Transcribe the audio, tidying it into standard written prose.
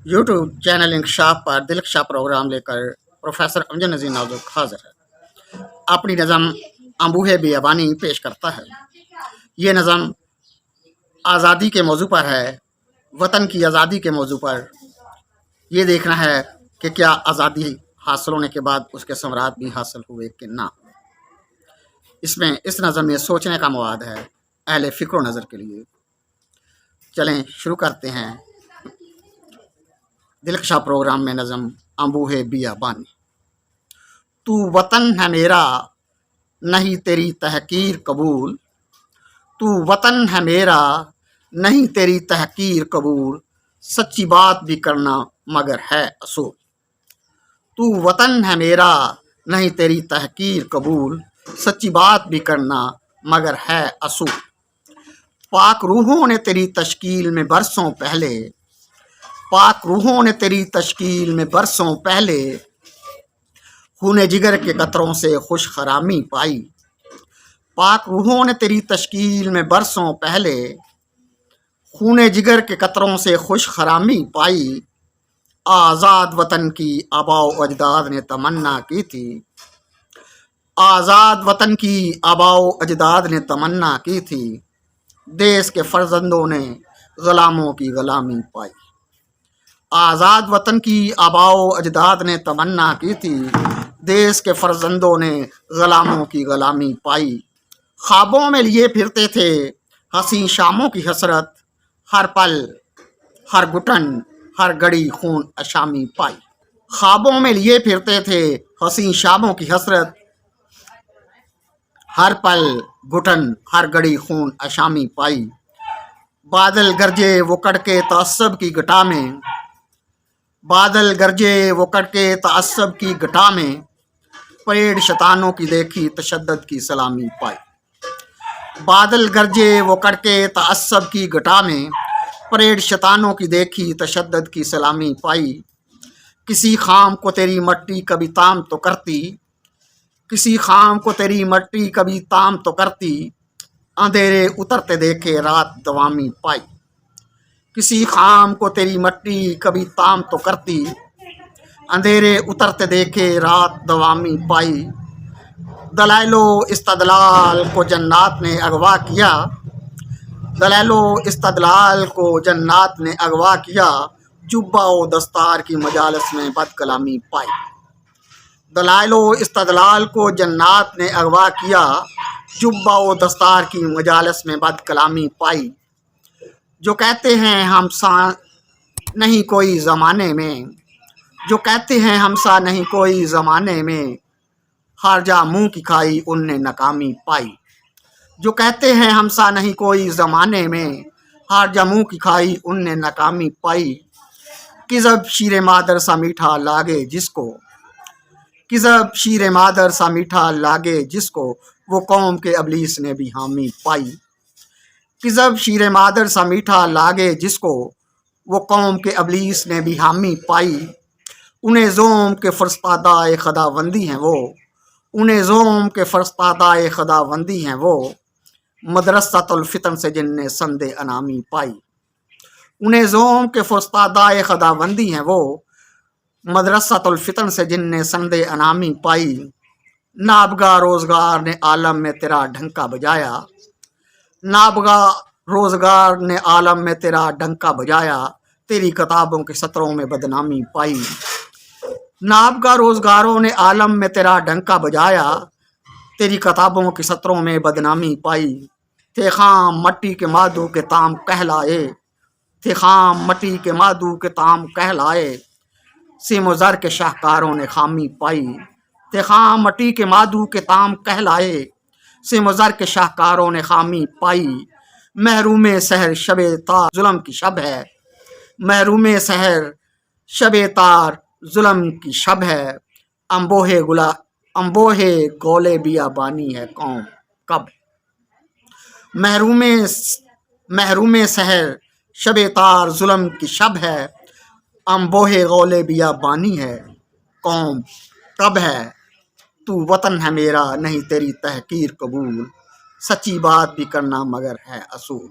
YouTube channel इंकशाफ पर दिलकशा programme लेकर professor Amjad नज़ीर नाजुक हाजिर है। अपनी नज़म अंबूहे बियाबानी पेश करता है। ये नज़म आज़ादी के मौजू पर है, वतन की आज़ादी के मौजू पर। ये देखना है कि क्या आज़ादी हासिल होने के बाद उसके समरात भी हासिल हुए कि ना। इसमें इस नज़म में सोचने का मवाद है अहले फ़िक्र नज़र के लिए। चलें शुरू करते हैं दिलकशा प्रोग्राम में नज़म अंबूहे बियाबानी। तू वतन है मेरा नहीं तेरी तहकीर कबूल, तू वतन है मेरा नहीं तेरी तहकीर कबूल, सच्ची बात भी करना मगर है असूल। तू वतन है मेरा नहीं तेरी तहकीर कबूल, सच्ची बात भी करना मगर है असूल। पाक रूहों ने तेरी तश्कील में बरसों पहले, पाक रूहों ने तेरी तश्कील में बरसों पहले, खूने जिगर के कतरों से खुश खरामी पाई। पाक रूहों ने तेरी तश्कील में बरसों पहले, खूने जिगर के कतरों से खुश खरामी पाई। आज़ाद वतन की आबाओ अजदाद ने तमन्ना की थी, आज़ाद वतन की आबाओ अजदाद ने तमन्ना की थी। देश के फर्जंदों ने ग़ुलामों की ग़ुलामी पाई। आज़ाद वतन की आबाओ अजदाद ने तमन्ना की थी, देश के फर्जंदों ने ग़ुलामों की ग़ुलामी पाई। ख्वाबों में लिए फिरते थे हसीं शामों की हसरत, हर पल हर घुटन हर घड़ी खून अशामी पाई। ख्वाबों में लिए फिरते थे हसीं शामों की हसरत, हर पल घुटन हर घड़ी खून अशामी पाई। बादल गरजे वो कड़के तअस्सुब की घटा में, बादल गरजे वो कड़के तअस्सुब की घटा में, परेड शैतानों की देखी तशद्दुद की सलामी पाई। बादल गरजे वो कड़के तअस्सुब की घटा में, परेड शैतानों की देखी तशद्दुद की सलामी पाई। किसी खाम को तेरी मट्टी कभी ताम तो करती, किसी खाम को तेरी मट्टी कभी ताम तो करती, अंधेरे उतरते देखे रात दवामी पाई। किसी खाम को तेरी मट्टी कभी ताम तो करती, अंधेरे उतरते देखे रात दवामी पाई। दलाइलो इस्तदलाल को जन्नात ने अगवा किया, दलाइलो इस्तदलाल को जन्नात ने अगवा किया, जुब्बा व दस्तार की मजालस में बदकलामी पाई। दलाइलो इस्तदलाल को जन्नात ने अगवा किया, जुब्बा व दस्तार की मजालस में बदकलामी पाई। जो कहते हैं हम सा नहीं कोई ज़माने में, जो कहते हैं हम सा नहीं कोई ज़माने में, हार जा मुँह की खाई उनने नाकामी पाई। जो कहते हैं हम सा नहीं कोई ज़माने में, हार जा मुँह की खाई उनने नाकामी पाई। कि जब शीरे मादर सा मीठा लागे जिसको, कि जब शीरे मादर सा मीठा लागे जिसको, वो कौम के अबलीस ने भी हामी पाई। कि जब शीरे मादर सा मीठा लागे जिसको, वो कौम के अबलीस ने भी हामी पाई। उन्हें ज़ोम के फरस्तादाए खुदाबंदी हैं वो, उन्हें ज़ोम के फरस्तादाए खुदाबंदी हैं वो, मदरसतुल फितन से जिनने संदे अनामी पाई। उन्हें ज़ोम के फरस्तादाए खुदाबंदी हैं वो, मदरसतुल फितन से जिनने संदे अनामी पाई। नाबगा रोज़गार ने आलम में तेरा ढंका बजाया, नाबगा रोज़गार ने आलम में तेरा डंका बजाया, तेरी किताबों के सत्रों में बदनामी पाई। नाबगा रोज़गारों ने आलम में तेरा डंका बजाया, तेरी किताबों के सत्रों में बदनामी पाई। थे खाम मट्टी के मादू के ताम कहलाए, थे खाम मट्टी के मादू के ताम कहलाए, सिम ज़र के शाहकारों ने खामी पाई। थे खाम मट्टी के मादू के ताम कहलाए, सिम ज़र के शाहकारों ने खामी पाई। महरूम सहर शबे तार जुल्म की शब है, महरूम सहर शबे तार जुल्म की शब है, अम्बोहे गोले बियाबानी है कौम कब। महरूम सहर शबे तार जुल्म की शब है, अम्बोहे गोले बियाबानी है कौम कब है। तू वतन है मेरा नहीं तेरी तहकीर कबूल, सच्ची बात भी करना मगर है असूल।